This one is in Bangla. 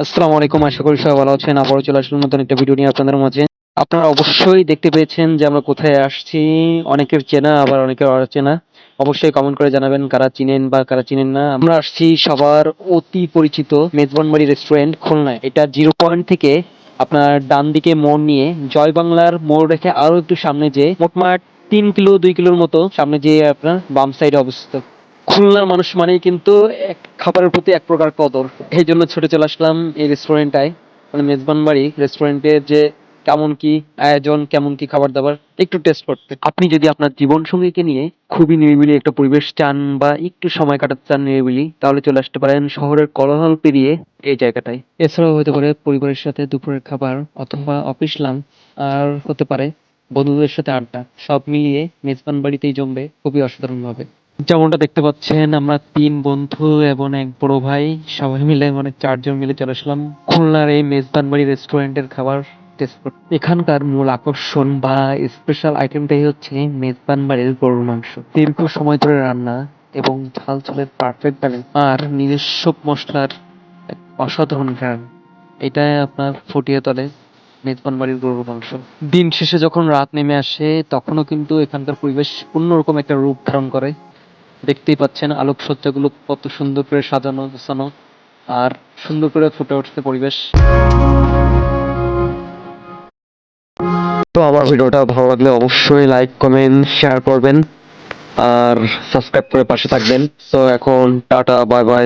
আসসালামু আলাইকুম, আশা করি সবাই ভালো আছেন। আবারও চলে আসলাম নতুন একটা ভিডিও নিয়ে আপনাদের মাঝে। আপনারা অবশ্যই দেখতে পেয়েছেন যে আমরা কোথায় আসছি। অনেকের চেনা আবার অনেকের অচেনা। অবশ্যই কমেন্ট করে জানাবেন কারা চিনেন বা কারা চিনেন না। আমরা আসছি সবার অতি পরিচিত মেজবানবাড়ি রেস্টুরেন্ট খুলনায়। এটা জিরো পয়েন্ট থেকে আপনার ডান দিকে মোড় নিয়ে জয় বাংলার মোড় রেখে আরো একটু সামনে যে মোটমাট 3 কিলো 2 কিলোর মতো সামনে যেয়ে আপনার বাম সাইডে অবস্থিত। খুলনার মানুষ মানেই কিন্তু খাবারের প্রতি এক প্রকার কদর। এই জন্য ছুটে চলে আসলাম এই রেস্টুরেন্টটায়, মানে মেজবান বাড়ি রেস্টুরেন্টের যে কেমন কি আয়োজন, কেমন কি খাবার দাবার একটু টেস্ট করতে। আপনি যদি আপনার জীবন সঙ্গীকে নিয়ে খুবই নিরিবিলি একটা পরিবেশ চান বা একটু সময় কাটাতে চান নিরিবিলি, তাহলে চলে আসতে পারেন শহরের কোলাহল পেরিয়ে এই জায়গাটায়। এছাড়াও হতে পারে পরিবারের সাথে দুপুরের খাবার অথবা অফিস লাঞ্চ, আর হতে পারে বন্ধুদের সাথে আড্ডা। সব মিলিয়ে মেজবান বাড়িতেই জমবে খুবই অসাধারণ ভাবে। যেমনটা দেখতে পাচ্ছেন, আমরা 3 বন্ধু এবং এক বড় ভাই সবাই মিলে মানে 4 জন মিলে চলে আসলাম খুলনার এই মেজবানবাড়ি রেস্টুরেন্টের খাবার টেস্ট করতে। এখানকার মূল আকর্ষণ বা স্পেশাল আইটেমটাই হচ্ছে মেজবানবাড়ির গরুর মাংস। দীর্ঘ সময় ধরে রান্না এবং ঝাল ঝালের পারফেক্ট ব্যালেন্স আর নিজস্ব মশলার এক অসাধারণ ঘ্রাণ, এটাই আপনার ফুটিয়ে তোলে মেজবানবাড়ির গরুর মাংস। দিন শেষে যখন রাত নেমে আসে তখনও কিন্তু এখানকার পরিবেশ অন্যরকম একটা রূপ ধারণ করে। দেখতেই পাচ্ছেন আলোকসজ্জাগুলো কত সুন্দর করে সাজানো গোছানো, আর সুন্দর করে ফুটে উঠছে পরিবেশ। তো আমার ভিডিওটা ভালো লাগলে অবশ্যই লাইক কমেন্ট শেয়ার করবেন আর সাবস্ক্রাইব করে পাশে থাকবেন। তো এখন টাটা, বাই বাই।